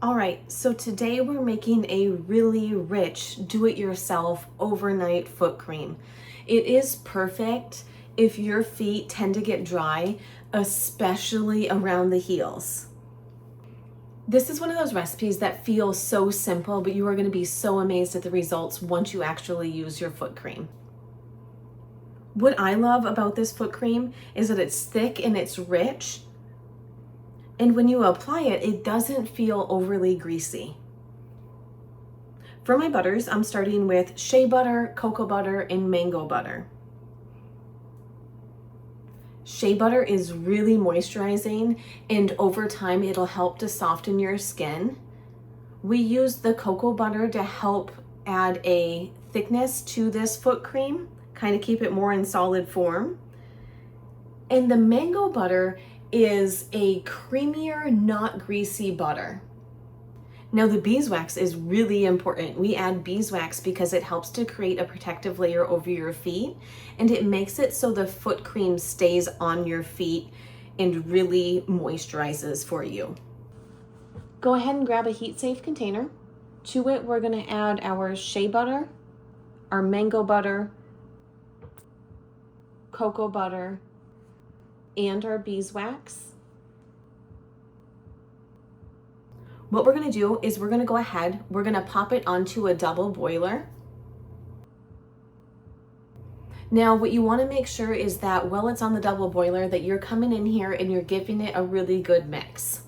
All right, so today we're making a really rich do-it-yourself overnight foot cream. It is perfect if your feet tend to get dry, especially around the heels. This is one of those recipes that feels so simple, but you are going to be so amazed at the results once you actually use your foot cream. What I love about this foot cream is that it's thick and it's rich. And when you apply it, it doesn't feel overly greasy. For my butters, I'm starting with shea butter, cocoa butter, and mango butter. Shea butter is really moisturizing, and over time, it'll help to soften your skin. We use the cocoa butter to help add a thickness to this foot cream, kind of keep it more in solid form. And the mango butter is a creamier, not greasy butter. Now the beeswax is really important. We add beeswax because it helps to create a protective layer over your feet, and it makes it so the foot cream stays on your feet and really moisturizes for you. Go ahead and grab a heat-safe container. To it, we're gonna add our shea butter, our mango butter, cocoa butter, and our beeswax. What we're going to do is we're going to go ahead, we're going to pop it onto a double boiler. Now what you want to make sure is that while it's on the double boiler that you're coming in here and you're giving it a really good mix.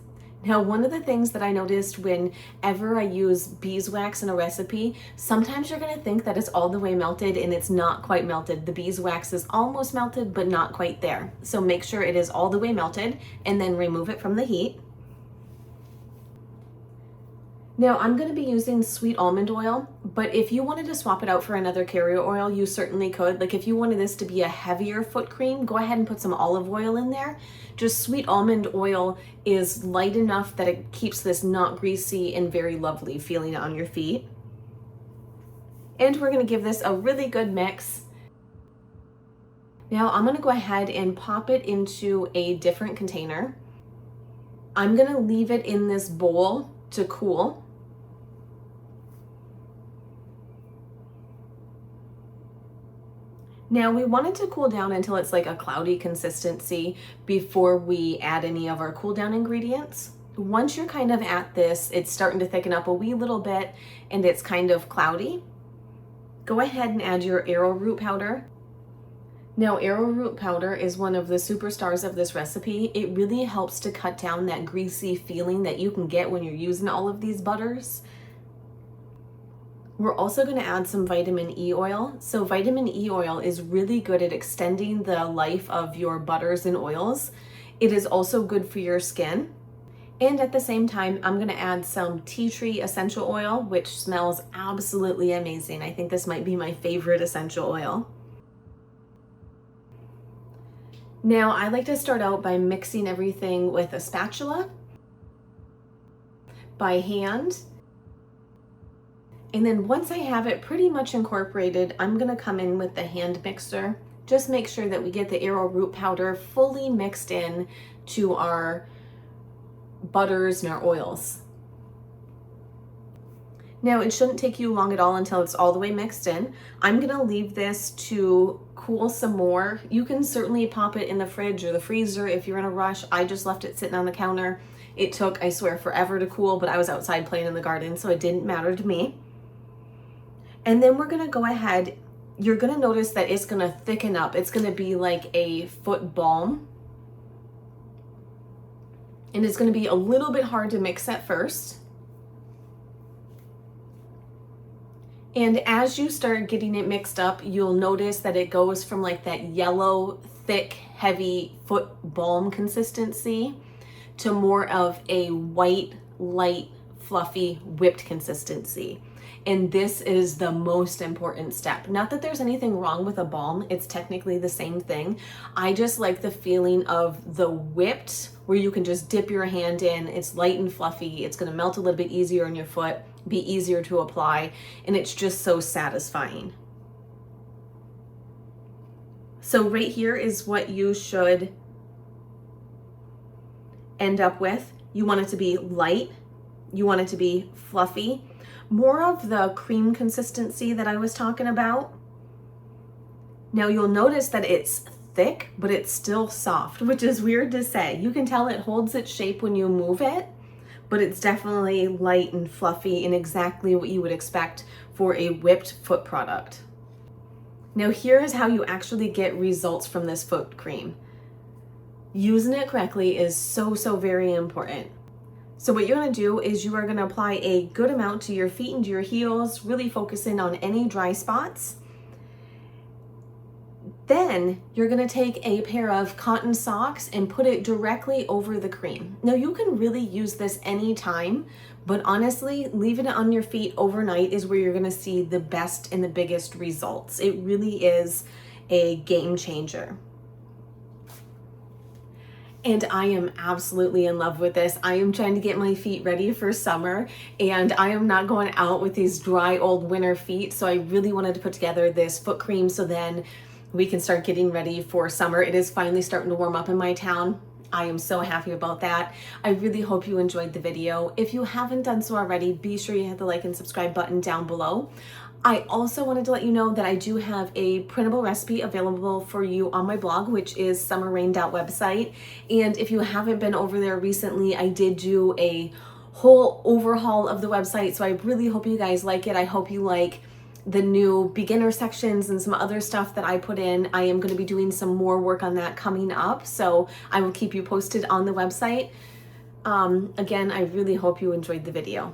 Now, one of the things that I noticed whenever I use beeswax in a recipe, sometimes you're going to think that it's all the way melted and it's not quite melted. The beeswax is almost melted, but not quite there. So make sure it is all the way melted and then remove it from the heat. Now, I'm going to be using sweet almond oil, but if you wanted to swap it out for another carrier oil, you certainly could. Like if you wanted this to be a heavier foot cream, go ahead and put some olive oil in there. Just sweet almond oil is light enough that it keeps this not greasy and very lovely feeling on your feet. And we're going to give this a really good mix. Now I'm going to go ahead and pop it into a different container. I'm going to leave it in this bowl to cool. Now we want it to cool down until it's like a cloudy consistency before we add any of our cool down ingredients. Once you're kind of at this, it's starting to thicken up a wee little bit and it's kind of cloudy, go ahead and add your arrowroot powder. Now arrowroot powder is one of the superstars of this recipe. It really helps to cut down that greasy feeling that you can get when you're using all of these butters. We're also going to add some vitamin E oil. So vitamin E oil is really good at extending the life of your butters and oils. It is also good for your skin. And at the same time, I'm going to add some tea tree essential oil, which smells absolutely amazing. I think this might be my favorite essential oil. Now, I like to start out by mixing everything with a spatula, by hand. And then once I have it pretty much incorporated, I'm gonna come in with the hand mixer. Just make sure that we get the arrowroot powder fully mixed in to our butters and our oils. Now, it shouldn't take you long at all until it's all the way mixed in. I'm gonna leave this to cool some more. You can certainly pop it in the fridge or the freezer if you're in a rush. I just left it sitting on the counter. It took, I swear, forever to cool, but I was outside playing in the garden, so it didn't matter to me. And then we're gonna go ahead, you're gonna notice that it's gonna thicken up. It's gonna be like a foot balm. And it's gonna be a little bit hard to mix at first. And as you start getting it mixed up, you'll notice that it goes from like that yellow, thick, heavy foot balm consistency to more of a white, light, fluffy, whipped consistency. And this is the most important step. Not that there's anything wrong with a balm, it's technically the same thing. I just like the feeling of the whipped, where you can just dip your hand in, it's light and fluffy, it's gonna melt a little bit easier on your foot, be easier to apply, and it's just so satisfying. So right here is what you should end up with. You want it to be light, You want it to be fluffy, more of the cream consistency that I was talking about. Now you'll notice that it's thick, but it's still soft, which is weird to say. You can tell it holds its shape when you move it, but it's definitely light and fluffy and exactly what you would expect for a whipped foot product. Now here is how you actually get results from this foot cream. Using it correctly is so very important. So what you're gonna do is you are gonna apply a good amount to your feet and to your heels, really focusing on any dry spots. Then you're gonna take a pair of cotton socks and put it directly over the cream. Now you can really use this anytime, but honestly, leaving it on your feet overnight is where you're gonna see the best and the biggest results. It really is a game changer. And I am absolutely in love with this. I am trying to get my feet ready for summer, and I am not going out with these dry old winter feet. So I really wanted to put together this foot cream so then we can start getting ready for summer. It is finally starting to warm up in my town. I am so happy about that. I really hope you enjoyed the video. If you haven't done so already, be sure you hit the like and subscribe button down below. I also wanted to let you know that I do have a printable recipe available for you on my blog, which is summerrain.website. And if you haven't been over there recently, I did do a whole overhaul of the website. So I really hope you guys like it. I hope you like the new beginner sections and some other stuff that I put in. I am going to be doing some more work on that coming up, so I will keep you posted on the website. Again, I really hope you enjoyed the video.